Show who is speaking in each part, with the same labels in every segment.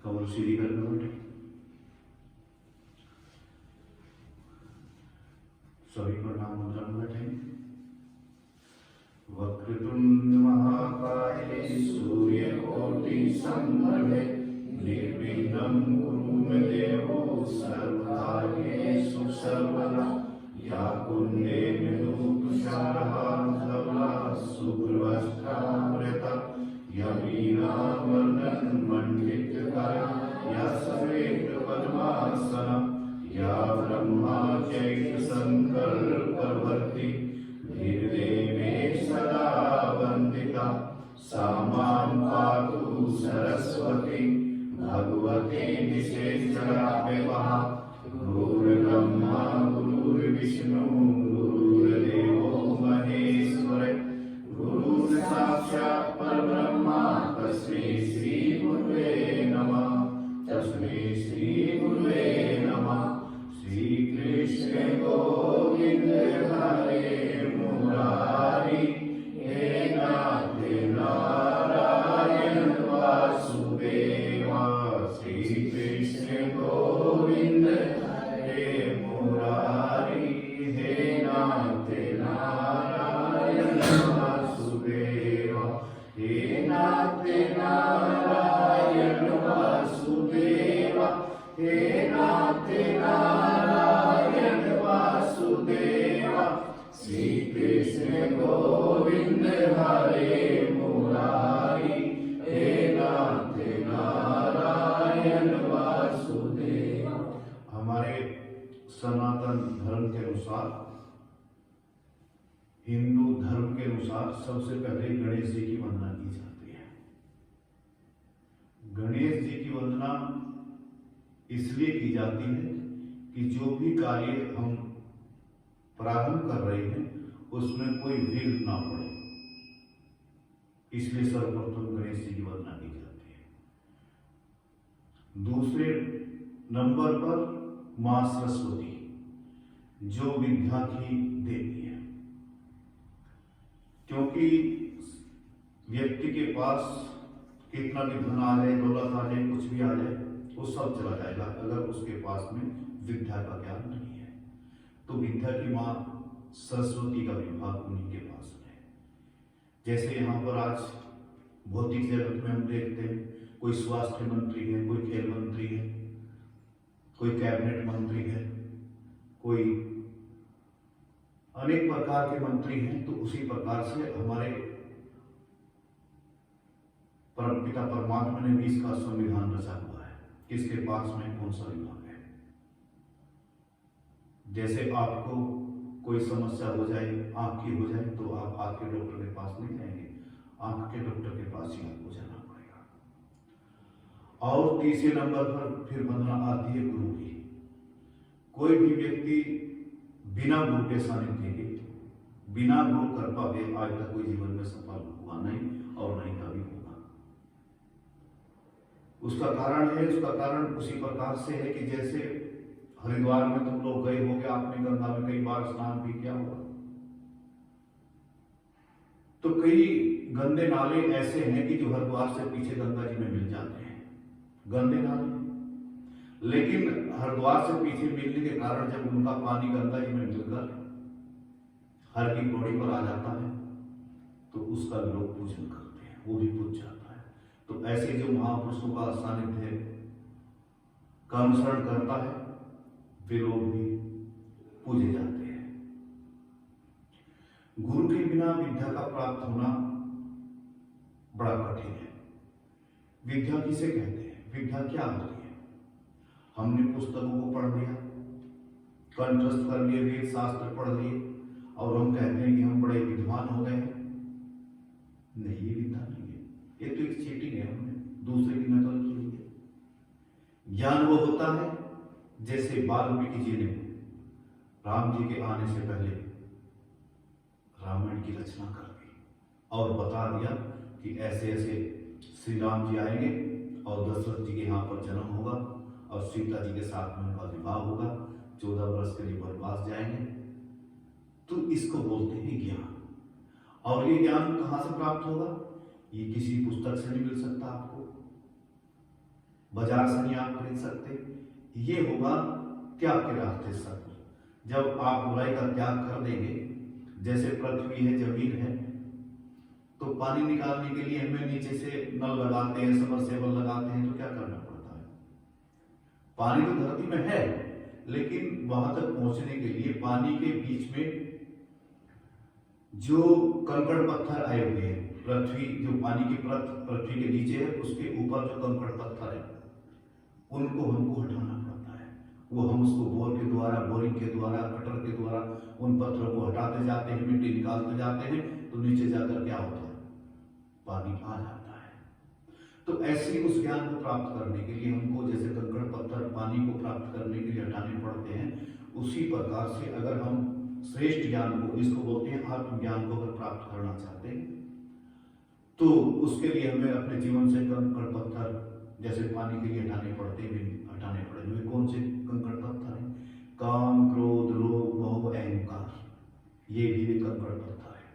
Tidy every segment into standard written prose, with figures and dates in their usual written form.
Speaker 1: कमर सीधी करके बैठे। सभी प्रणाम मुद्रा में बैठेंगे। वक्रतुंड महाकाय सूर्यकोटि समप्रभे निर्विघ्नं कुरु मे देवो सर्वकार्येषु सर्वदा। या कुंडेन्दु तुषारहारधवला शुभ्रवस्त्रावृता यमीनावर्णन मण्डितकरा या श्वेतपद्मासना या ब्रह्मचैत्र संकल्पवर्ती धीर्देवे सदा वन्दिता। सा मां पातु सरस्वती भगवती निषेचना विवाहा। गुरुर्ब्रह्मा गुरुर्विष्णु गुरुर्देवो महेश्वर गुरुर्साक्षात् परब्रह्मा तस्मै श्री गुरुवे नमः। तस्मै श्री गुरुवे नमः। श्री कृष्ण गोविंद हरे मुरारी हे नाथ नारायण वासुदेवा। श्री कृष्ण गोविंद हरे मुरारी हे नाथ नारायण वासुदेवा। हे नाथ नारायण वासुदेवा। हे नाथ नारायण वासुदेवा। श्री कृष्ण गोविंद हरे मुरारी हे नाथ नारायण वासुदेवा। हमारे सनातन धर्म के अनुसार, हिंदू धर्म के अनुसार सबसे पहले गणेश जी की वंदना की जाती है। गणेश जी की वंदना इसलिए की जाती है कि जो भी कार्य हम प्रारंभ कर रहे हैं उसमें कोई विघ्न ना पड़े, इसलिए सर्वप्रथम गणेश जी की वंदना की जाती है। दूसरे नंबर पर मां सरस्वती जो विद्या की देवी है, क्योंकि व्यक्ति के पास कितना भी धन आ जाए, दौलत आ जाए, कुछ भी आ जाए, वो सब चला जाएगा अगर उसके पास में विद्या का ज्ञान नहीं है। तो विद्या की मां सरस्वती का विभाग उन्हीं के पास है। जैसे यहाँ पर आज भौतिक जगत में हम देखते हैं, कोई स्वास्थ्य मंत्री है, कोई खेल मंत्री है, कोई कैबिनेट मंत्री है, कोई अनेक प्रकार के मंत्री हैं। तो उसी प्रकार से हमारे परमपिता परमात्मा ने भी इसका संविधान रचा हुआ है, किसके पास में कौन सा विभाग है। जैसे आपको कोई समस्या हो जाए, आंख की हो जाए, तो आप आंख के डॉक्टर के पास नहीं जाएंगे, आंख के डॉक्टर के पास ही आपको जाना पड़ेगा। और तीसरे नंबर पर फिर वंदना आती है गुरु की। कोई भी व्यक्ति बिना गुरु के सानिध्य के, बिना गुरु कृपा के आज तक कोई जीवन में सफल हुआ नहीं और नहीं कभी होगा। उसका कारण उसी प्रकार से है कि जैसे हरिद्वार में तुम लोग गए होगे, आपने गंगा में कई बार स्नान भी किया होगा, तो कई गंदे नाले ऐसे हैं कि जो हरिद्वार से पीछे गंगा जी में मिल जाते हैं, गंदे नाले। लेकिन हरिद्वार से पीछे मिलने के कारण जब उनका पानी गंगा जी में मिलकर हर की पौड़ी पर आ जाता है तो उसका लोग पूजन करते हैं, वो भी पूज जाता है। तो ऐसे जो महापुरुषों का सानिध्य का अनुसरण करता है वे लोग भी पूजे जाते हैं। गुरु के बिना विद्या का प्राप्त होना बड़ा कठिन है। विद्या किसे कहते हैं, विद्या क्या होती है? हमने पुस्तकों को पढ़ लिया, कंठस्थ कर लिए, वेद शास्त्र पढ़ लिए और हम कहते हैं कि हम बड़े विद्वान हो गए हैं। नहीं, ये विद्या नहीं है, ये तो एक चीटिंग है, हमने दूसरे की नकल की हुई है। ज्ञान वो होता है जैसे वाल्मीकि जी ने राम जी के आने से पहले रामायण की रचना कर दी और बता दिया कि ऐसे ऐसे श्री राम जी आएंगे और दशरथ जी के यहाँ पर जन्म होगा और सीता जी के साथ में उनका विवाह होगा, 14 वर्ष के लिए वनवास जाएंगे। तो इसको बोलते हैं ज्ञान। और ये ज्ञान कहाँ से प्राप्त होगा? ये किसी पुस्तक से नहीं मिल सकता आपको। बाजार से नहीं आप खरीद सकते। ये होगा त्याग के रास्ते सत्य। जब आप बुराई का त्याग कर देंगे, जैसे पृथ्वी है, जमीन है, तो पानी निकालने के लिए हमें नीचे से नल लगाते हैं, सबमर्सिबल लगाते हैं, तो क्या करना पड़ता है? पानी तो धरती में है, लेकिन वहां तक पहुंचने के लिए पानी के बीच में जो कंकड़ पत्थर आए हुए हैं, पृथ्वी जो पानी की पृथ्वी के नीचे है, उसके ऊपर जो कंकड़ पत्थर है, उनको हमको हटाना पड़ता है। वो हम उसको बोर के द्वारा, बोरिंग के द्वारा, कटर के द्वारा उन पत्थरों को हटाते जाते हैं, मिट्टी निकालते जाते हैं, तो नीचे जाकर क्या होता है? पानी आ जाता है। तो ऐसे उस ज्ञान को प्राप्त करने के लिए हमको जैसे कंकड़ पत्थर पानी को प्राप्त करने के लिए हटाने पड़ते हैं, उसी प्रकार से अगर हम श्रेष्ठ ज्ञान को, जिसको बोलते हैं आत्मज्ञान को, अगर प्राप्त करना चाहते हैं, तो उसके लिए हमें अपने जीवन से कंकड़ पत्थर जैसे पानी के लिए हटाने पड़ेंगे। कौन से कंकड़ पत्थर हैं? काम, क्रोध, लोभ, मोह, अहंकार, ये भी वे कंकड़ पत्थर है।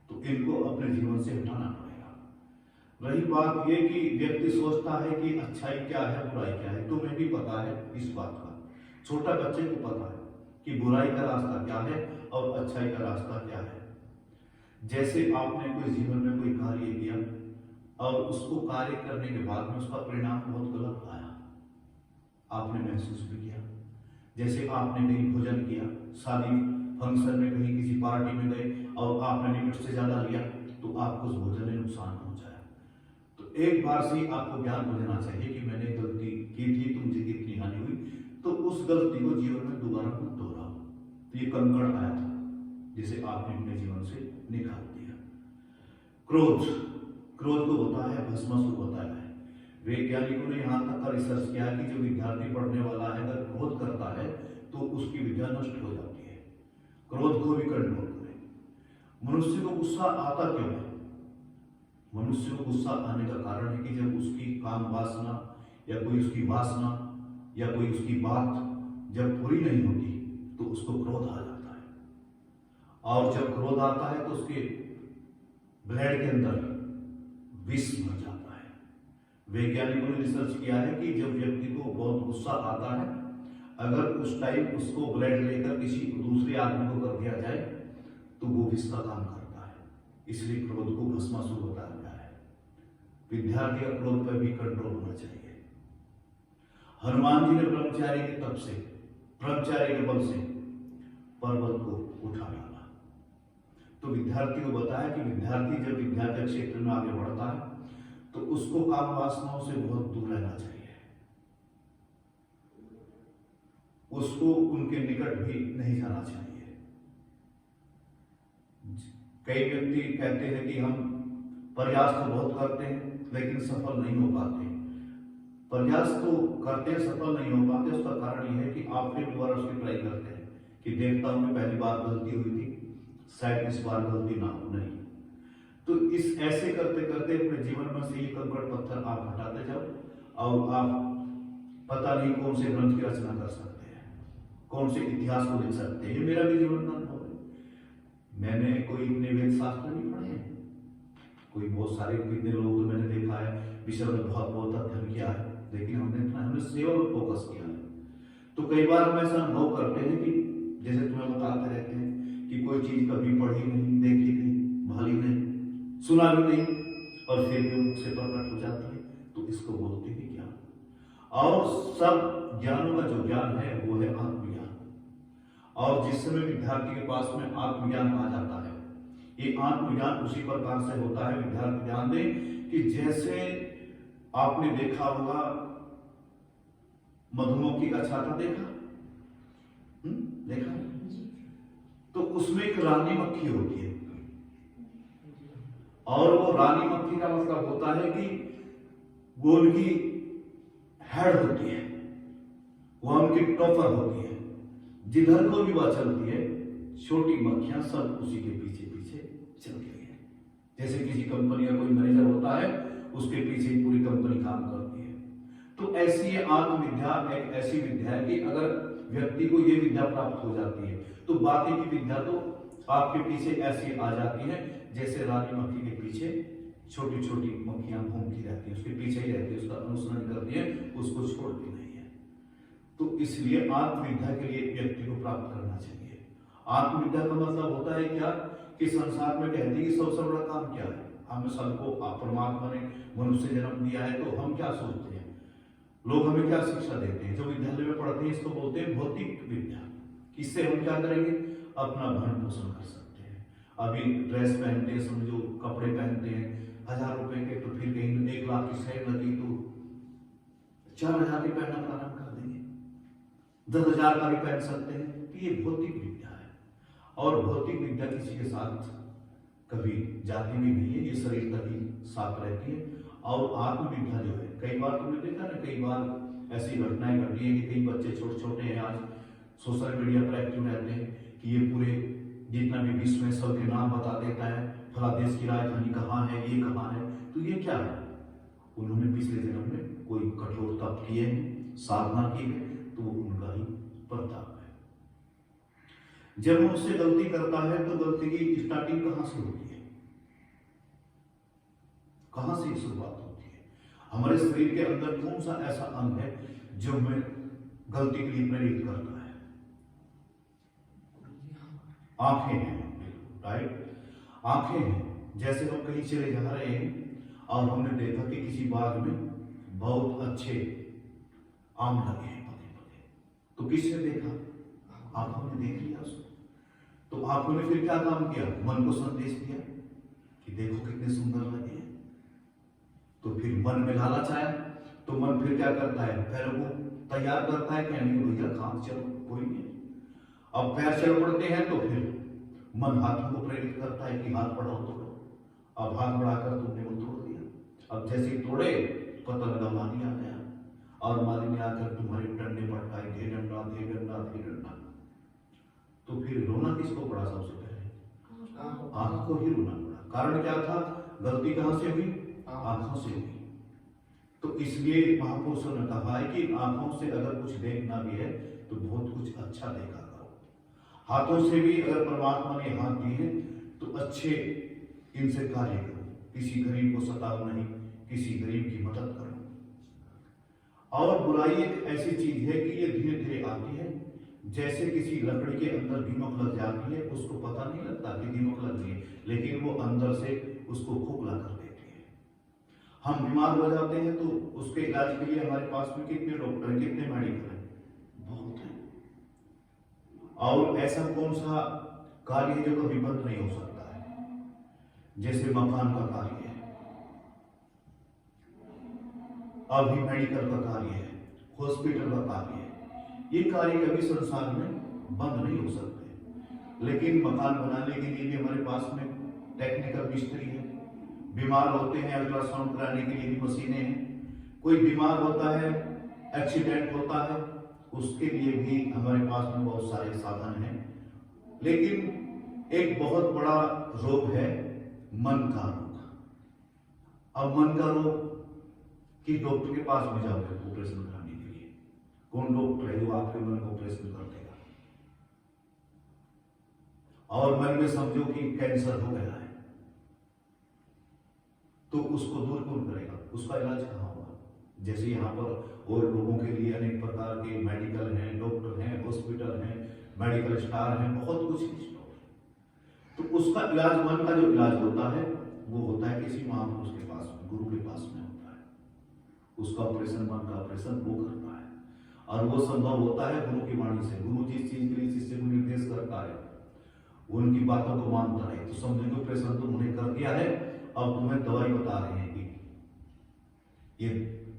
Speaker 1: तो इनको अपने जीवन से हटाना पड़ेगा। रही बात ये कि व्यक्ति सोचता है कि अच्छाई क्या है, बुराई क्या है, तो तुम्हें भी पता है इस बात का, छोटा बच्चे को पता है कि बुराई का रास्ता क्या है और अच्छाई का रास्ता क्या है। जैसे आपने कोई जीवन में कोई कार्य किया और उसको कार्य करने के बाद में उसका परिणाम बहुत गलत आया, आपने महसूस भी किया। जैसे आपने कहीं भोजन किया, शादी फंक्शन में कहीं किसी पार्टी में गए और आपने लिमिट से ज्यादा लिया, तो आपको उस भोजन में नुकसान पहुंचाया। तो एक बार से आपको ज्ञान हो जाना चाहिए कि मैंने गलती की थी, तो मुझे कितनी हानि हुई, तो उस गलती को जीवन में दोबारा मत दोहराओ। तो ये कंकड़ आया था जिसे आपने अपने जीवन से निकाल दिया। क्रोध को होता है भस्मासुर बताया है। वैज्ञानिकों ने यहाँ तक का रिसर्च किया कि जो विद्यार्थी पढ़ने वाला है अगर क्रोध करता है तो उसकी विद्या नष्ट हो जाती है। क्रोध को भी कंट्रोल करें। मनुष्य को गुस्सा आता क्यों है? मनुष्य को गुस्सा आने का कारण है कि जब उसकी काम वासना या कोई उसकी वासना या कोई उसकी बात जब पूरी नहीं होती तो उसको क्रोध आ जाता है, और जब क्रोध आता है तो उसके ब्लड के अंदर विष भर जाता है। वैज्ञानिकों ने रिसर्च किया है कि जब व्यक्ति को बहुत गुस्सा आता है, अगर उस टाइम उसको ब्लड लेकर किसी दूसरे आदमी को कर दिया जाए तो वो विष का काम करता है। इसलिए क्रोध को भस्मासुर बताया गया है। विद्यार्थी का क्रोध पर भी कंट्रोल होना चाहिए। हनुमान जी ने ब्रह्मचारी के तप से, ब्रह्मचारी के बल से पर्वत को उठा डाला। तो विद्यार्थी को बताया कि विद्यार्थी जब विद्या के क्षेत्र में आगे बढ़ता है तो उसको काम वासनाओं से बहुत दूर रहना चाहिए, उसको उनके निकट भी नहीं जाना चाहिए। कई व्यक्ति कहते हैं कि हम प्रयास तो बहुत करते हैं लेकिन सफल नहीं हो पाते। प्रयास तो करते हैं, सफल नहीं हो पाते, उसका कारण यह है कि आप फिर दोबारा उसकी ट्राई करते हैं कि देखता हूं पहली बार गलती हुई थी, शायद इस बार गलती ना हो। नहीं, तो इस ऐसे करते करते अपने जीवन में से ये कंकड़ पत्थर आप हटाते जाओ और आप पता नहीं कौन से ग्रंथ की रचना कर सकते हैं, कौन से इतिहास को लिख सकते हैं। ये मेरा भी जीवन का अनुभव है। मैंने कोई इतने वेद शास्त्र नहीं पढ़े हैं, कोई बहुत सारे कितने लोग तो मैंने देखा है विषय में बहुत अध्ययन किया है, लेकिन हमने सेवा में फोकस किया है। तो कई बार हम ऐसा अनुभव करते हैं कि जैसे तुम्हें बताते रहते हैं कि कोई चीज कभी पढ़ी नहीं, देखी नहीं, भाली नहीं, सुना भी नहीं, और फिर भी मुख से प्रकट हो जाती है, तो इसको बोलते हैं ज्ञान। और सब ज्ञानों का जो ज्ञान है वो है आत्मज्ञान। और जिस समय विद्यार्थी के पास में आत्मज्ञान आ जाता है, ये आत्मज्ञान उसी प्रकार से होता है। विद्यार्थी ध्यान दें कि जैसे आपने देखा होगा मधुमक्खी का छाता देखा, देखा, तो उसमें एक रानी मक्खी होती है, और वो रानी मक्खी का मतलब होता है कि वो उनकी हेड होती है, वो उनकी टॉपर होती है, जिधर को भी वह चलती है छोटी मक्खियां सब उसी के पीछे पीछे चलती है। जैसे किसी कंपनी का कोई मैनेजर होता है, उसके पीछे पूरी कंपनी काम करती है। तो ऐसी आत्मविद्या एक ऐसी विद्या है कि अगर व्यक्ति को ये विद्या प्राप्त हो जाती है तो बाकी की विद्या तो आपके पीछे ऐसी आ जाती है जैसे रानी मक्खी के पीछे छोटी छोटी मक्खियां घूमती रहती हैं, उसके पीछे ही रहती है, उसका अनुसरण करती है, उसको छोड़ती नहीं है। तो इसलिए आत्मविद्या के लिए व्यक्ति को प्राप्त करना चाहिए। आत्मविद्या का मतलब होता है क्या कि संसार में कहते हैं कि सबसे बड़ा काम क्या है। हम सबको परमात्मा ने मनुष्य जन्म दिया है, तो हम क्या सोचते हैं, लोग हमें क्या शिक्षा देते हैं, जो विद्यालय में पढ़ते हैं इसको बोलते हैं भौतिक विद्या। इससे हम क्या करेंगे, अपना भरण पोषण कर सकते हैं। अभी ड्रेस पहनते हैं, समझो कपड़े पहनते हैं 1000 रुपए के, तो फिर कहीं 1 लाख की सेल लगी तो 4000 के पहनना प्रारंभ कर देंगे, 10,000 का भी पहन सकते हैं। तो ये भौतिक विद्या है, और भौतिक विद्या किसी के साथ कभी जाती भी नहीं है, ये शरीर तक ही साथ रहती है। और आत्मविद्या जो है, कई बार तुमने देखा ना, कई बार ऐसी घटनाएं घटी हैं कि कई बच्चे छोटे छोटे हैं आज सोशल मीडिया पर एक्टिव रहते हैं कि ये पूरे जितना भी विश्व में सबके नाम बता देता है, फला देश की राजधानी कहाँ है, ये कहाँ है। तो ये क्या है, उन्होंने पिछले जन्म में कोई कठोर तप किए हैं, साधना की है, तो वो उनका ही प्रताप है। जब वो उससे गलती करता है तो गलती की स्टार्टिंग कहां से होती है, कहां से शुरुआत होती है। हमारे शरीर के अंदर कौन सा ऐसा अंग है जो हमें गलती के लिए प्रेरित करता है? आंखें हैं, राइट, आंखें हैं। जैसे हम कहीं चले जा रहे हैं और हमने देखा कि किसी बाग में बहुत अच्छे आम लगे हैं पके पके, तो किसने देखा? आंखों ने देख लिया उसको। तो आंखों ने फिर क्या काम किया, मन को संदेश दिया कि देखो कितने सुंदर लगे हैं। तो फिर मन में लालच आया, तो मन फिर क्या करता है, पैरों को तैयार करता है, कहने भैया खान चलो, कोई नहीं। अब पैर चल पड़ते हैं तो फिर मन हाथों को प्रेरित करता है कि हाथ बढ़ाओ, तोड़ो। अब हाथ बढ़ाकर तुमने वो तोड़ दिया। अब जैसे तोड़े, पता लगा माली आ गया, और माली ने आकर तुम्हारे डंडे पटकाए, धे डंडा धे डंडा धे डंडा। तो फिर रोना किसको पड़ा? सबसे पहले आंख को ही रोना पड़ा। कारण क्या था, गलती कहां से हुई? आंखों से हुई। तो इसलिए महापुरुषों ने कहा है कि आंखों से अगर कुछ देखना भी है तो बहुत कुछ अच्छा देखा करो। हाथों से भी अगर परमात्मा ने हाथ दिए हैं तो अच्छे इनसे कार्य करो। किसी गरीब को सताओ नहीं, किसी गरीब की मदद करो। और बुराई एक ऐसी चीज है कि ये धीरे धीरे आती है, जैसे किसी लकड़ी के अंदर दीमक लग जाती है, उसको पता नहीं लगता कि दीमक लग गई है, लेकिन वो अंदर से उसको खोखला कर देती है। हम बीमार हो जाते हैं तो उसके इलाज के लिए हमारे पास में कितने डॉक्टर हैं, कितने मेडिकल हैं? बहुत हैं। और ऐसा कौन सा कार्य है जो कभी बंद नहीं हो सकता है? जैसे मकान का कार्य है, अभी मेडिकल का कार्य है, हॉस्पिटल का कार्य है। ये कार्य कभी संसार में बंद नहीं हो सकते। लेकिन मकान बनाने के लिए भी हमारे पास में टेक्निकल मिस्त्री है, बीमार होते हैं अल्ट्रासाउंड कराने के लिए भी मशीनें हैं, कोई बीमार होता है, एक्सीडेंट होता है, उसके लिए भी हमारे पास में बहुत सारे साधन हैं। लेकिन एक बहुत बड़ा रोग है मन का रोग। अब मन का रोग कि डॉक्टर के पास में जाओगे ऑपरेशन कराने के लिए, कौन डॉक्टर है जो आपके मन का ऑपरेशन कर देगा? और मन में समझो कि कैंसर हो गया है, तो उसको दूर कौन करेगा? उसका इलाज कहाँ होगा? जैसे यहाँ पर और लोगों के लिए अनेक प्रकार के मेडिकल हैं, डॉक्टर हैं, हॉस्पिटल हैं, मेडिकल स्टार हैं, बहुत कुछ है। तो उसका इलाज, मन का जो इलाज होता है वो होता है किसी महापुरुष के पास में, गुरु के पास में होता है। उसका ऑपरेशन, मन का ऑपरेशन वो करता है, और वो संभव होता है गुरु की वाणी से। गुरु जिस चीज के लिए शिष्य को निर्देश करता है, उनकी बातों को मानता है। तो समझो ऑपरेशन तुमने कर दिया है, अब तुम्हें दवाई बता रहे हैं कि ये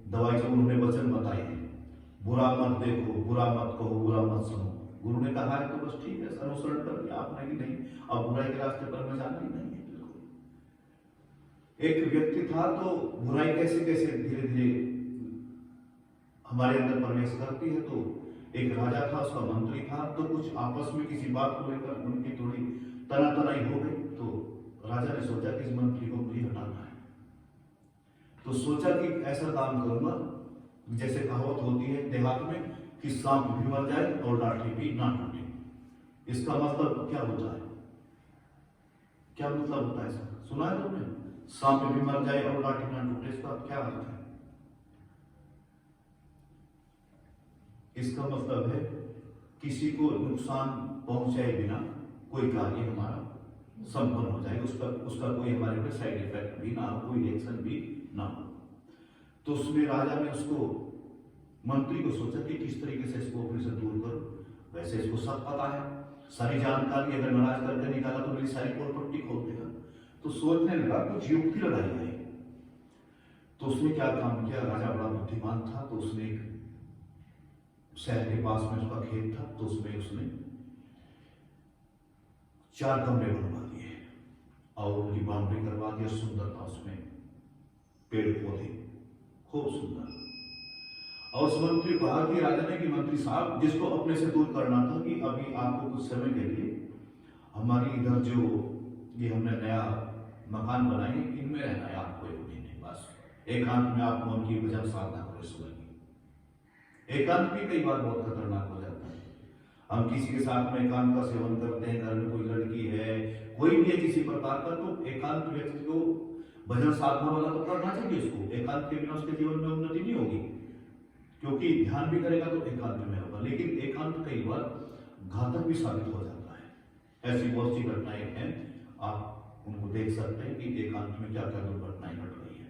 Speaker 1: दवाई जो उन्होंने वचन बताए हैं, बुरा मत देखो, बुरा मत कहो, बुरा मत सुनो। गुरु ने कहा है तो बस ठीक है, अनुसरण कर दिया आपने कि नहीं, अब बुराई के रास्ते पर में जाना ही नहीं है। बिल्कुल एक व्यक्ति था, तो बुराई कैसे कैसे धीरे धीरे हमारे अंदर प्रवेश करती है। तो एक राजा था, उसका मंत्री था, तो कुछ आपस में किसी बात को लेकर उनकी थोड़ी तनातनाई हो गई। तो राजा ने सोचा कि इस मंत्री को मुझे हटाना है। तो सोचा कि ऐसा काम करूंगा, जैसे कहावत होती है देहात में कि सांप भी मर जाए और लाठी भी ना टूटे। इसका मतलब क्या होता है? क्या मतलब होता है इसका? सुना है तुमने? सांप भी मर जाए और लाठी ना टूटे, इसका क्या अर्थ है? इसका मतलब है किसी को नुकसान पहुंचाए बिना कोई कार्य हमारा संपन्न हो जाए, उसका कोई हमारे पे साइड इफेक्ट भी ना हो, कोई रिएक्शन भी ना हो। तो उसमें राजा ने उसको मंत्री को सोचा कि किस तरीके से इसको अपने से दूर करो। वैसे इसको सब पता है, सारी जानकारी, अगर नाराज करके निकाला तो मेरी सारी प्रॉपर्टी खोल देगा। तो सोचने लगा कुछ युक्ति लगाई जाए। तो उसने क्या काम किया, राजा बड़ा बुद्धिमान था, तो उसने एक शहर के पास में उसका खेत था, तो उसमें उसने 4 कमरे बनवा दिए और उनकी बाउंड्री करवा दिया। सुंदर था उसमें, पेड़ पौधे खूब सुंदर। और उस मंत्री को कहा कि राजा ने कि मंत्री साहब, जिसको अपने से दूर करना था, कि अभी आपको कुछ समय के लिए हमारी इधर जो ये हमने नया मकान बनाए, इनमें रहना है आपको 1 महीने, बस एकांत में आप मन की भजन साधना करो। सुबह एकांत भी कई बार बहुत खतरनाक हो जाता है। हम किसी के साथ में एकांत का सेवन करते हैं, घर में कोई लड़की है, कोई भी है किसी प्रकार का, तो एकांत व्यक्ति को भजन साधना वाला तो करना चाहिए उसको। एकांत के बिना उसके जीवन में उन्नति नहीं होगी, क्योंकि ध्यान भी करेगा तो एकांत में होगा। लेकिन एकांत कई बार घातक भी साबित हो जाता है। ऐसी बहुत सी घटनाएं हैं, आप उनको देख सकते हैं कि एकांत में क्या क्या दुर्घटनाएं घट रही है।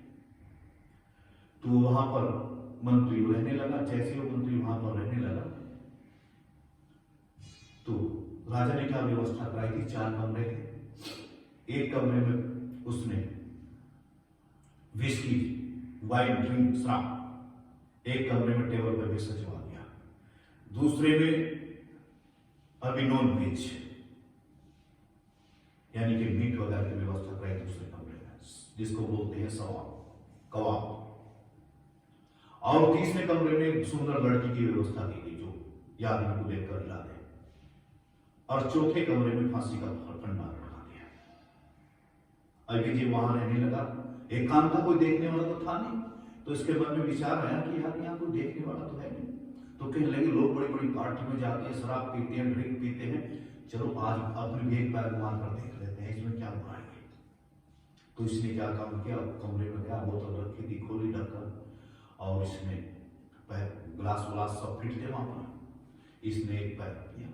Speaker 1: तो वहां पर मंत्री रहने लगा। जैसे वो मंत्री वहां पर रहने लगा तो राजा ने क्या व्यवस्था कराई थी, 4 कमरे थे। एक कमरे में उसने विस्की, वाइन, ड्रिंक, शराब एक कमरे में टेबल पर भी सजवा दिया। दूसरे में अभी नॉन वेज यानी कि मीट वगैरह की व्यवस्था कराई दूसरे कमरे में, जिसको बोलते हैं कबाब। और तीसरे कमरे में सुंदर लड़की की व्यवस्था की गई जो यादव को देखकर ला दे। और चौथे कमरे में फांसी का फंदा रखा गया। अभी जी वहां रहने लगा, एकांत था, कोई देखने वाला तो था नहीं। तो इसके मन में विचार आया कि यार यहाँ कोई देखने वाला तो है नहीं। तो कहने लगे लोग बड़ी बड़ी पार्टी में जाते हैं, शराब पीते हैं, ड्रिंक पीते हैं, चलो आज अपने भी एक पैर मार कर देख लेते हैं, इसमें क्या बुराई है। तो इसने क्या काम किया, कमरे में गया, बोतल रखी थी, खोली ढक्कन, और इसने ग्लास व्लास सब फिट थे वहां पर। इसने एक पैक पिया,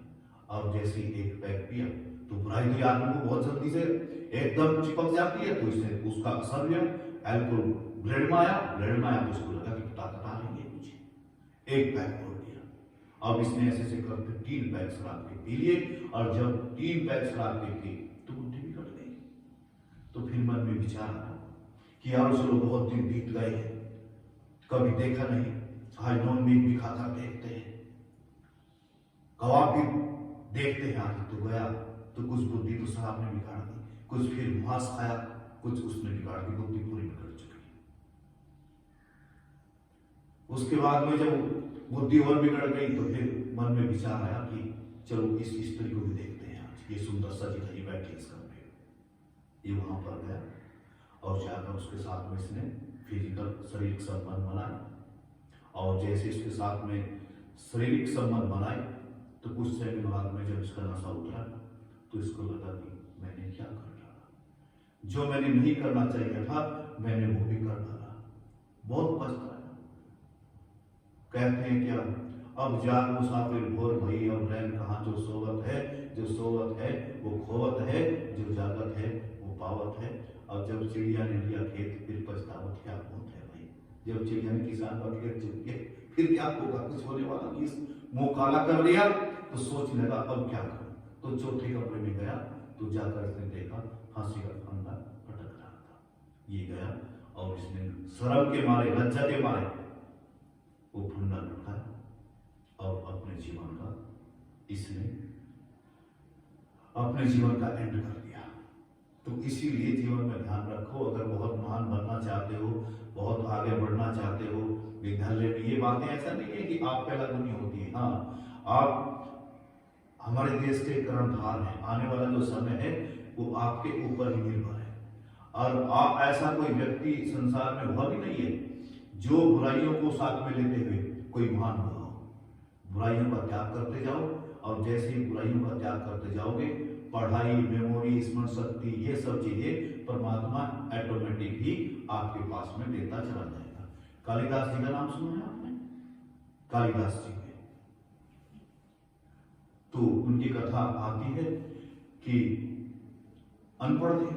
Speaker 1: और जैसे ही एक पैक पिया तो बुराई तो आदमी को बहुत जल्दी से एकदम चिपक जाती है। तो इसने उसका असर हुआ, एल्कोहल ब्लड में आया तो उसको लगा कि ताकत आ रही है कुछ। एक पैक खोल दिया। अब इसने ऐसे से करके 3 पैक शराब के पी लिए, और जब 3 पैक शराब के पी तो बुद्धि भी कट गई। तो फिर मन में विचार आया कि यार चलो बहुत दिन बीत गए हैं, कभी देखा नहीं, आज नॉन वेज भी खाकर देखते हैं, कबाब भी देखते हैं। आज तो गया तो कुछ बुद्धि तो शराब ने बिगाड़ दी, कुछ फिर मांस खाया, कुछ उसने बिगाड़ दी, बुद्धि पूरी बिगड़ चुकी। उसके बाद में जब बुद्धि और बिगड़ गई तो फिर मन में विचार आया कि चलो इस स्त्री को भी देखते हैं, आज ये सुंदर सजी धजी बैठी इस कमरे में। ये वहां पर गया और जाकर उसके साथ में इसने फिजिकल शारीरिक संबंध बनाए। और जैसे इसके साथ में शारीरिक संबंध बनाए तो कुछ समय बाद में जब इसका नशा उतरा तो इसको लगा कि मैंने क्या कर डाला, जो मैंने नहीं करना चाहिए था मैंने वो भी कर डाला। बहुत पछताया। कहते हैं क्या, अब जाग मुसाफिर भोर भई, अब रैन कहाँ जो सोवत है, जो सोवत है वो खोवत है, जो जागत है वो पावत है। अब जब चिड़िया ने लिया खेत फिर पछतावत क्या होता है भाई। जब चिड़िया ने किसान का खेत चुप गया फिर क्या होगा, कुछ होने वाला नहीं। मुंह काला कर लिया तो सोचने लगा अब क्या करूं। तो चौथे कमरे में गया तो जाकर इसने देखा फांसी का फंदा पटक रहा था। ये गया और इसने शर्म के मारे, लज्जा के मारे वो फंदा लटकाया और अपने जीवन का एंड कर दिया। तो इसीलिए जीवन में ध्यान रखो, अगर बहुत महान बनना चाहते हो, बहुत आगे बढ़ना चाहते हो, विद्यालय में ये बातें ऐसा नहीं है कि आप पहला दुनिया होती है। हाँ, आप हमारे देश के कर्णधार हैं, आने वाला जो समय है वो आपके ऊपर ही निर्भर है। और आप ऐसा कोई व्यक्ति संसार में हुआ भी नहीं है जो बुराइयों को साथ में लेते हुए कोई महान हुआ हो। बुराइयों का त्याग करते जाओ, और जैसे ही बुराइयों का त्याग करते जाओगे, पढ़ाई, मेमोरी, स्मरण शक्ति, ये सब चीजें परमात्मा ऑटोमेटिक पास में देता चला जाएगा। कालिदास जी का नाम सुना है आपने? कालिदास जी के तो उनकी कथा आती है कि अनपढ़ थे,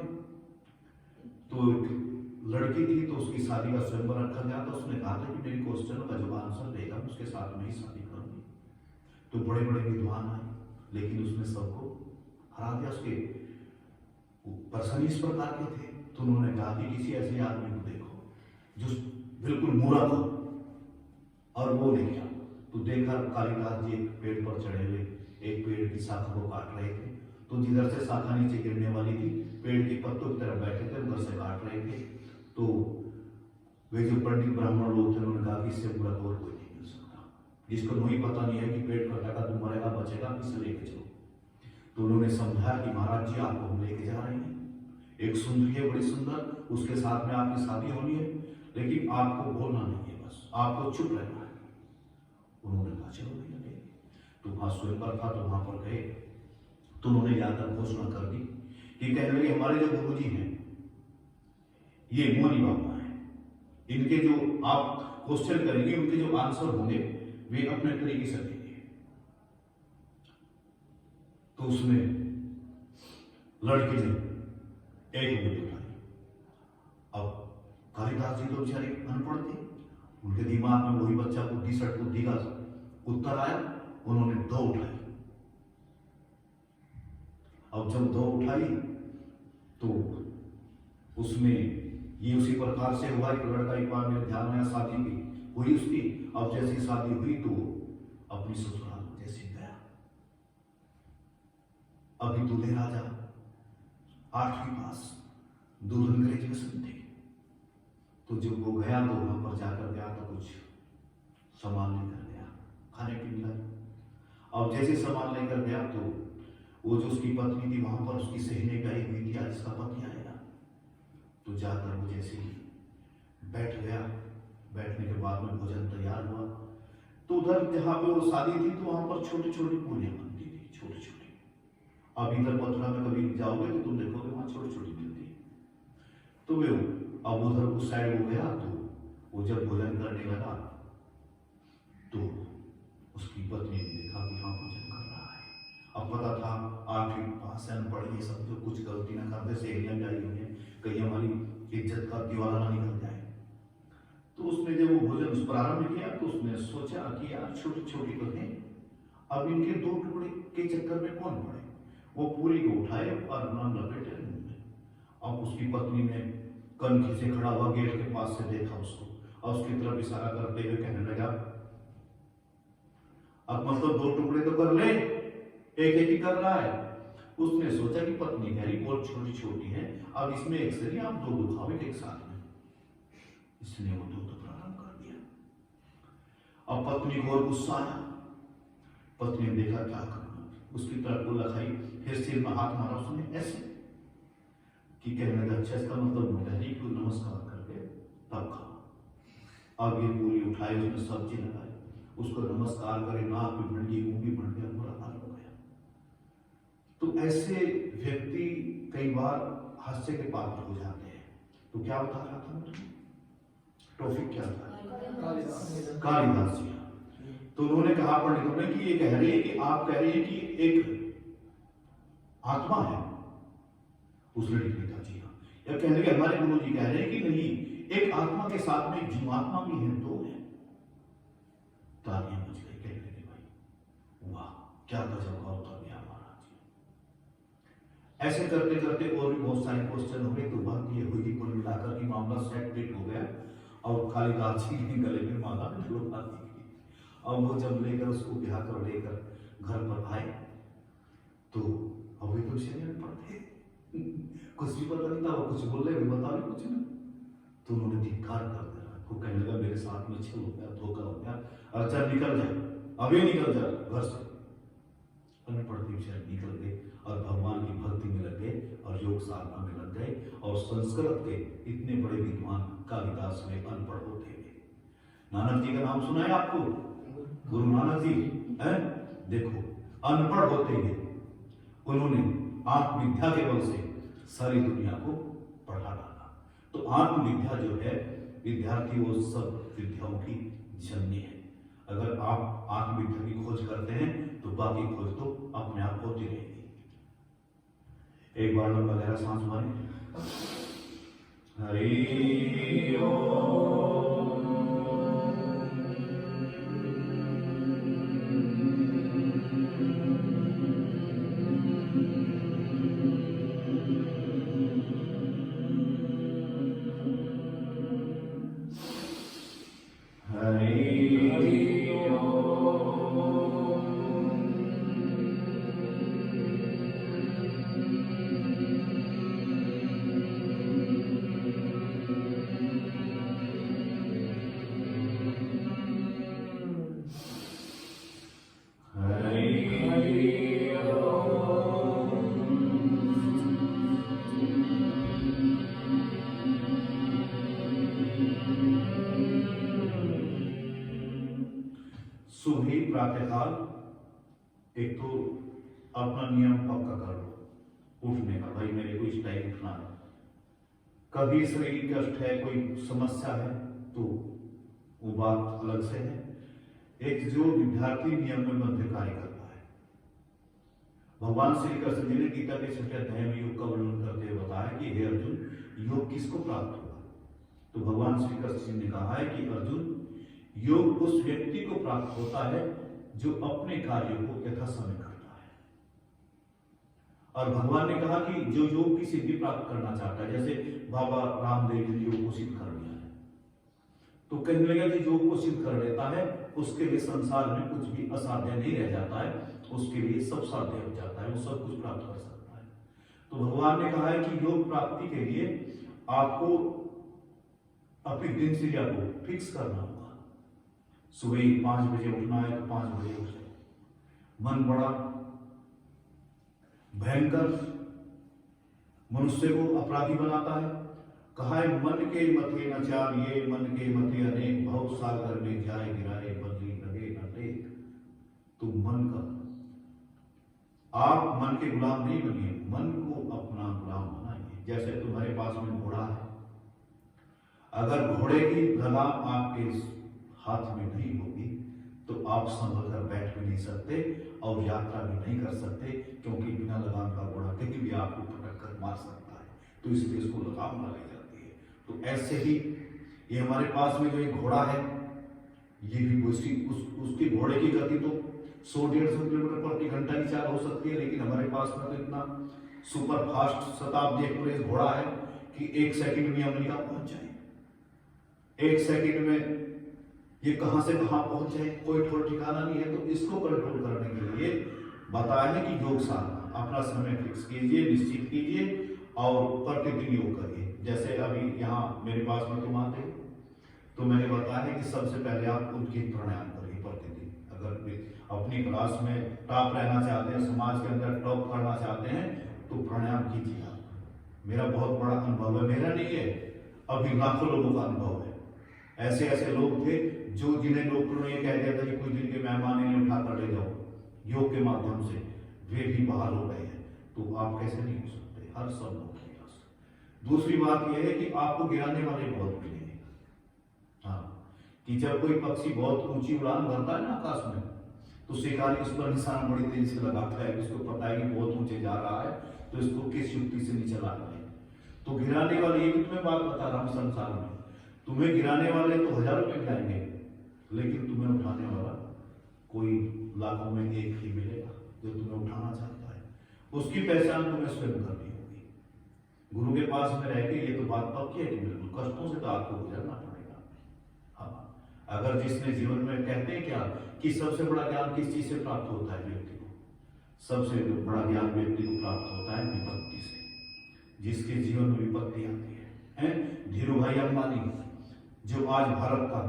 Speaker 1: तो एक लड़की थी, तो उसकी शादी का स्वयंवर रखा गया। तो उसने कहा था कि मेरी क्वेश्चन का जो आंसर देगा उसके साथ में ही शादी करूंगी। तो बड़े बड़े विद्वान आए, लेकिन उसने सबको हरा दिया। उसके प्रश्न इस प्रकार के थे, तो उन्होंने कहा कि किसी ऐसे आदमी को देखो जो बिल्कुल मूर्ख हो और वो लेके आओ। तो देखा कालिदास जी एक पेड़ पर चढ़े हुए एक पेड़ की शाखा को काट रहे थे। तो जिधर से शाखा नीचे गिरने वाली थी, पेड़ के पत्तों की तरफ बैठे थे, उधर से काट रहे थे। तो वे जो पंडित ब्राह्मण लोग थे, उन्होंने कहा कि इससे बुरा और कोई नहीं मिल सकता, जिसको नहीं पता नहीं है कि पेड़ कटेगा तो मरेगा बचेगा, इसे लेके चलो। तो उन्होंने समझाया कि महाराज जी आपको हम लेके जा रहे हैं, एक सुंदरी है बड़ी सुंदर, उसके साथ में आपकी शादी होनी है, लेकिन आपको बोलना नहीं है, बस आपको चुप रहना है। उन्होंने कहा चलो भैया ले। तो वहां स्वयंवर था, तो वहां पर गए, तो उन्होंने जाकर घोषणा कर दी कि कहने लगे हमारे जो गुरु जी हैं ये मोनी बाबा हैं, इनके जो आप क्वेश्चन करेंगे उनके जो आंसर होंगे वे अपने तरीके से देंगे। तो उसने लड़की ने एक उंगली उठाई। अब कालिदास जी तो बेचारे अनपढ़ थे, उनके दिमाग में वही बच्चा बुद्धि सट बुद्धि का उत्तर आया। उन्होंने दो उठाई। अब जब दो उठाई तो उसमें ये उसी प्रकार से हुआ। एक लड़का एक बार मेरे ध्यान में शादी की हुई उसकी। अब जैसी शादी हुई तो अपनी ससुराल जैसे गया। अभी दूल्हे राजा 8वीं पास, दूल्हन ग्रेजुएशन थे। तो जब वो गया तो वहां पर जाकर गया तो कुछ सामान लेकर गया, खाने पीने का। अब जैसे सामान लेकर गया तो वो जो उसकी पत्नी थी वहां पर उसकी सहेने गई हुई थी, आज इसका पति आएगा। तो जाकर वो जैसे ही बैठ गया, बैठने के बाद में भोजन तैयार हुआ। तो उधर जहां पे वो शादी थी तो वहां पर छोटी छोटी पूरियां बनती थी, छोटी छोटी। अब इधर मथुरा में कभी जाओगे तो तुम देखोगे वहां छोटी छोटी मिलती है। तो वे अब उधर उस साइड हो गया। तो वो जब भोजन करने लगा तो उसकी पत्नी ने देखा कि हाँ भोजन कर रहा है। अब पता था 8वीं पास अनपढ़, ये सब जो कुछ गलती ना कर दे, सहेलियां जाई हुई हैं, कहीं हमारी इज्जत का दीवाना ना निकल जाए। तो उसने जब वो भोजन प्रारंभ किया तो उसने सोचा कि यार छोटी छोटी तो है, अब इनके 2 टुकड़े के चक्कर में कौन पड़े। वो पूरी को उठाए और नाम लपेटे मुंह में। अब उसकी पत्नी ने कनखी से खड़ा हुआ गेट के पास से देखा उसको और उसकी तरफ इशारा करते हुए कहने लगा अब मतलब 2 टुकड़े तो कर ले, एक एक ही कर रहा है। उसने सोचा कि पत्नी कह रही बहुत छोटी छोटी है, अब इसमें एक से नहीं आप 2 दुखाओ एक साथ में। इसने वो 2 तो प्रारंभ कर दिया। अब पत्नी को और गुस्सा आया। पत्नी ने देखा क्या करना, उसकी तरफ को लखाई, फिर सिर में हाथ मारा उसने ऐसे कि कहने लगा अच्छा इसका मतलब मुंडहरी को नमस्कार करके तब खाओ। अब ये पूरी उठाई, उसने सब्जी लगाई, उसको नमस्कार करे, नाक भी बढ़ गई, मुंह भी बढ़ गया, बुरा हाल हो गया। तो ऐसे व्यक्ति कई बार हास्य के पात्र हो जाते हैं। तो क्या बता रहा था मैं, टॉपिक क्या था? कालिदास जी। तो उन्होंने कहा पंडितों ने कि ये कह रही है कि आप कह रही है कि एक आत्मा है। उस लड़की ने कहा जी हाँ। या कहने लगे हमारे गुरु जी कह रहे हैं कि नहीं, एक आत्मा के साथ में जीवात्मा भी है, 2 है। तालियां बज गई, कहने लगे भाई वाह क्या गजब का उत्तर दिया महाराज जी। ऐसे करते करते और भी बहुत सारे क्वेश्चन हुए। तो बात ये हुई कि कुल मिलाकर की मामला सेट पिट हो गया और कालिदास जी के गले में माला डलवा दी गई। अब वो जब लेकर उसको ब्याह कर लेकर घर पर आए तो अभी तो शरीर पड़ते कुछ भी पता नहीं था, वो कुछ बोल रहे बता रहे कुछ नहीं। तो उन्होंने धिक्कार कर दिया, को कहने लगा मेरे साथ में छल हो गया, धोखा हो गया, अच्छा निकल जाए, अभी निकल जाए घर से। अनपढ़ बेचारे निकल गए और भगवान की भक्ति में लग गए और योग साधना में लग गए। और संस्कृत के इतने बड़े विद्वान कालिदास में अनपढ़ होते हुए। नानक जी का नाम सुना है आपको? गुरु नानक जी है, देखो अनपढ़ होते हुए उन्होंने आत्मविद्या के बल से सारी दुनिया को पढ़ा डाला। तो आत्मविद्या जो है विद्यार्थी वो सब विद्याओं की जननी है। अगर आप आत्मविद्या की खोज करते हैं तो बाकी खोज तो अपने आप होती रहेगी। एक बार लंबा गहरा सांस मारें। हरि ओम। सुबह प्रातःकाल एक तो अपना नियम पक्का कर लो उठने का, भाई मेरे को इस टाइम उठना है। कभी शरीर कष्ट है, कोई समस्या है तो वो बात अलग से है। एक जो विद्यार्थी नियम में बंध कार्य करता है, भगवान श्री कृष्ण जी ने गीता के 6वें अध्याय में योग का वर्णन करते हुए बताया कि हे अर्जुन, योग किसको प्राप्त होगा। तो भगवान श्री कृष्ण जी ने कहा है कि अर्जुन, योग उस व्यक्ति को प्राप्त होता है जो अपने कार्यों को यथासमय करता है। और भगवान ने कहा कि जो योग की सिद्धि प्राप्त करना चाहता है, जैसे बाबा रामदेव ने योग को सिद्ध कर लिया है, तो कहने लगा कि योग को सिद्ध कर लेता है उसके लिए संसार में कुछ भी असाध्य नहीं रह जाता है, उसके लिए सब साध्य हो जाता है, वो सब कुछ प्राप्त कर सकता है। तो भगवान ने कहा है कि योग प्राप्ति के लिए आपको अपनी दिनचर्या को फिक्स करना होगा। सुबह 5 बजे उठना है तो 5 बजे उठ जाओ। मन बड़ा भयंकर मनुष्य को अपराधी बनाता है। कहा है मन के मथे न चालिए, मन के मथे अनेक, भव सागर में जाए गिराए, बदली लगे न टेक। तो मन का आप मन के गुलाम नहीं बनिए, मन को अपना गुलाम बनाइए। जैसे तुम्हारे पास में घोड़ा है, अगर घोड़े की लगाम आपके हाथ में नहीं होगी तो आप संभल कर बैठ भी नहीं सकते और यात्रा भी नहीं कर सकते, क्योंकि बिना लगाम का घोड़ा कहीं भी आपको पटक कर मार सकता है, तो इसलिए इसको लगाम लगाई जाती है। तो ऐसे ही ये हमारे पास में जो एक घोड़ा है, ये भी उसकी घोड़े की गति तो 100-150 किलोमीटर प्रति घंटा की चाल हो सकती है, लेकिन हमारे पास में तो इतना सुपर फास्ट शताब्दी एक्सप्रेस घोड़ा है कि 1 सेकंड में अमेरिका पहुंच जाए। 1 सेकंड में ये कहां से कहां पहुंच जाए, कोई ठोर ठिकाना नहीं है। तो इसको कंट्रोल करने के लिए बताया है कि योग साधना, अपना समय फिक्स कीजिए, निश्चित कीजिए और प्रतिदिन योग करिए। जैसे अभी यहाँ मेरे पास में तुम आते हो तो मैंने बताया है कि सबसे पहले आप उद्गीत प्राणायाम करिए प्रतिदिन। अगर अपनी क्लास में टॉप रहना चाहते हैं, समाज के अंदर टॉप करना चाहते हैं, तो प्राणायाम कीजिए आप। मेरा बहुत बड़ा अनुभव है, मेरा नहीं है, अभी लाखों लोगों का अनुभव है। ऐसे ऐसे लोग थे जो जिन्हें डॉक्टरों ने कह दिया था कि कुछ दिन के मेहमान इन्हें उठा कर ले जाओ, योग के माध्यम से वे भी बहाल हो गए हैं। तो आप कैसे नहीं हो सकते, हर सब लोग प्रयास। दूसरी बात यह है कि आपको गिराने वाले बहुत मिलेंगे। हाँ, कि जब कोई पक्षी बहुत ऊंची उड़ान भरता है ना आकाश में, तो शिकारी उस पर निशान बड़ी तेजी से लगाता है, उसको पता है कि बहुत ऊंचे जा रहा है, तो इसको किस युक्ति से नीचे लाना है। तो गिराने वाले, ये भी तुम्हें बात बता रहा हूं, संसार में तुम्हें गिराने वाले तो हजारों में गिराएंगे, लेकिन तुम्हें उठाने वाला कोई लाखों में एक ही मिलेगा जो तुम्हें उठाना चाहता है। उसकी पहचान तुम्हें स्वयं करनी होगी। गुरु के पास में रह के ये तो बात पक्की है कि बिल्कुल कष्टों से तो आपको गुजरना पड़ेगा। हाँ, अगर जिसने जीवन में कहते हैं क्या कि सबसे बड़ा ज्ञान किस चीज से प्राप्त होता है व्यक्ति को, सबसे बड़ा ज्ञान व्यक्ति को प्राप्त होता है विपत्ति से। जिसके जीवन में विपत्ति आती है धीरू भाई अंबानी जो आज भारत का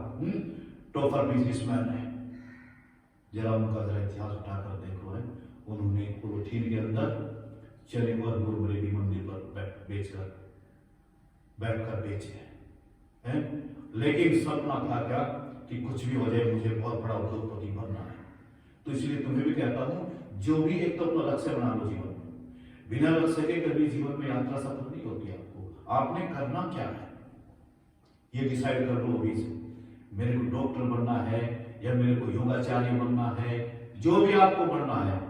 Speaker 1: टॉपर बिजनेसमैन है, जरा उनका जरा इतिहास उठाकर देखो है। उन्होंने पोलोथीन के अंदर चने और गुरुबरेली मंदिर पर बैठकर बेचे हैं, लेकिन सपना था क्या कि कुछ भी हो जाए मुझे बहुत बड़ा उद्योगपति बनना है। तो इसलिए तुम्हें भी कहता हूं, जो भी एक तो अपना लक्ष्य बना लो जीवन में। बिना लक्ष्य के कभी जीवन में यात्रा सफल नहीं होती। आपको आपने करना क्या है ये डिसाइड कर लो अभी से, मेरे को डॉक्टर बनना है या मेरे को योगाचार्य बनना है, जो भी आपको बनना है।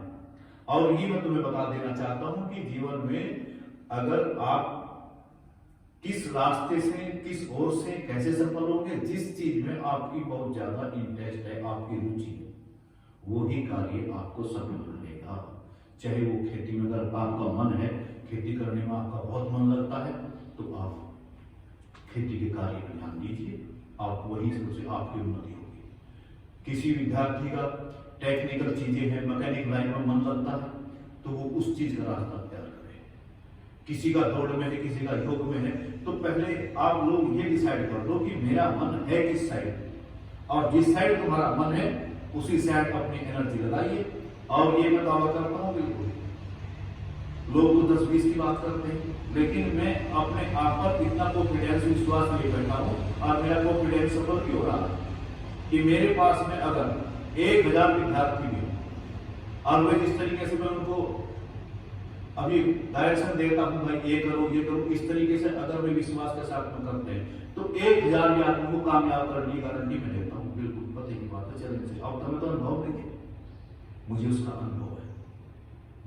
Speaker 1: और ये मैं तुम्हें बता देना चाहता हूं कि जीवन में अगर आप किस रास्ते से, किस ओर से कैसे सफल होंगे, जिस चीज में आपकी बहुत ज्यादा इंटरेस्ट है, आपकी रुचि है, वो ही कार्य आपको सफल करेगा। चाहे वो खेती में, अगर आपका मन है, खेती करने में आपका बहुत मन लगता है, तो आप खेती के कार्य में ध्यान दीजिए, आप वही से आपकी उन्नति होगी। किसी विद्यार्थी का टेक्निकल चीजें हैं, मैकेनिक लाइन में मन लगता है, तो वो उस चीज का रास्ता तैयार करे। किसी का दौड़ में है, किसी का योग में है, तो पहले आप लोग ये डिसाइड कर लो कि मेरा मन है किस साइड, और जिस साइड तुम्हारा मन है उसी साइड अपनी एनर्जी लगाइए। और ये मैं दावा करता हूँ, बिल्कुल लोग तो 10-20 की बात करते हैं, लेकिन मैं अपने आप पर इतना कॉन्फिडेंस, विश्वास ले बैठा हूं, और मेरा कॉन्फिडेंस सफल भी हो रहा है कि मेरे पास में अगर 1000 विद्यार्थी भी हो, और मैं जिस तरीके से मैं उनको अभी डायरेक्शन देता हूं, भाई ये करो ये करो, इस तरीके से अगर मैं विश्वास के साथ में करते हैं तो 1000 भी आदमी को कामयाब करने की गारंटी मैं देता हूँ। बिल्कुल पते की बात है, चलने से अब तुम्हें तो अनुभव नहीं, मुझे उसका अनुभव है,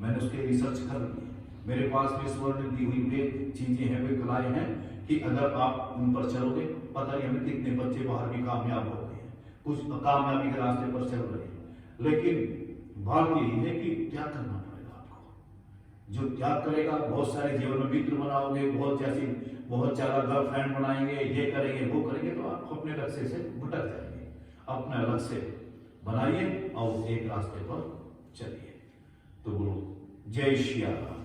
Speaker 1: मैंने उसके रिसर्च कर ली, मेरे पास में स्वर्ण दी हुई वे चीजें हैं, वे कलाएं हैं कि अगर आप उन पर चलोगे, पता नहीं हमें कितने बच्चे बाहर भी कामयाब हो गए हैं, कुछ कामयाबी के रास्ते पर चल रहे हैं। लेकिन बात यही है कि त्याग करना पड़ेगा आपको। जो त्याग करेगा, बहुत सारे जीवन में मित्र बनाओगे, बहुत ज्यादा गर्लफ्रेंड बनाएंगे, ये करेंगे वो करेंगे, तो आप अपने लक्ष्य से भटक जाएंगे। अपना लक्ष्य बनाइए और एक रास्ते पर चलिए। तो बोलो जय श्री राम।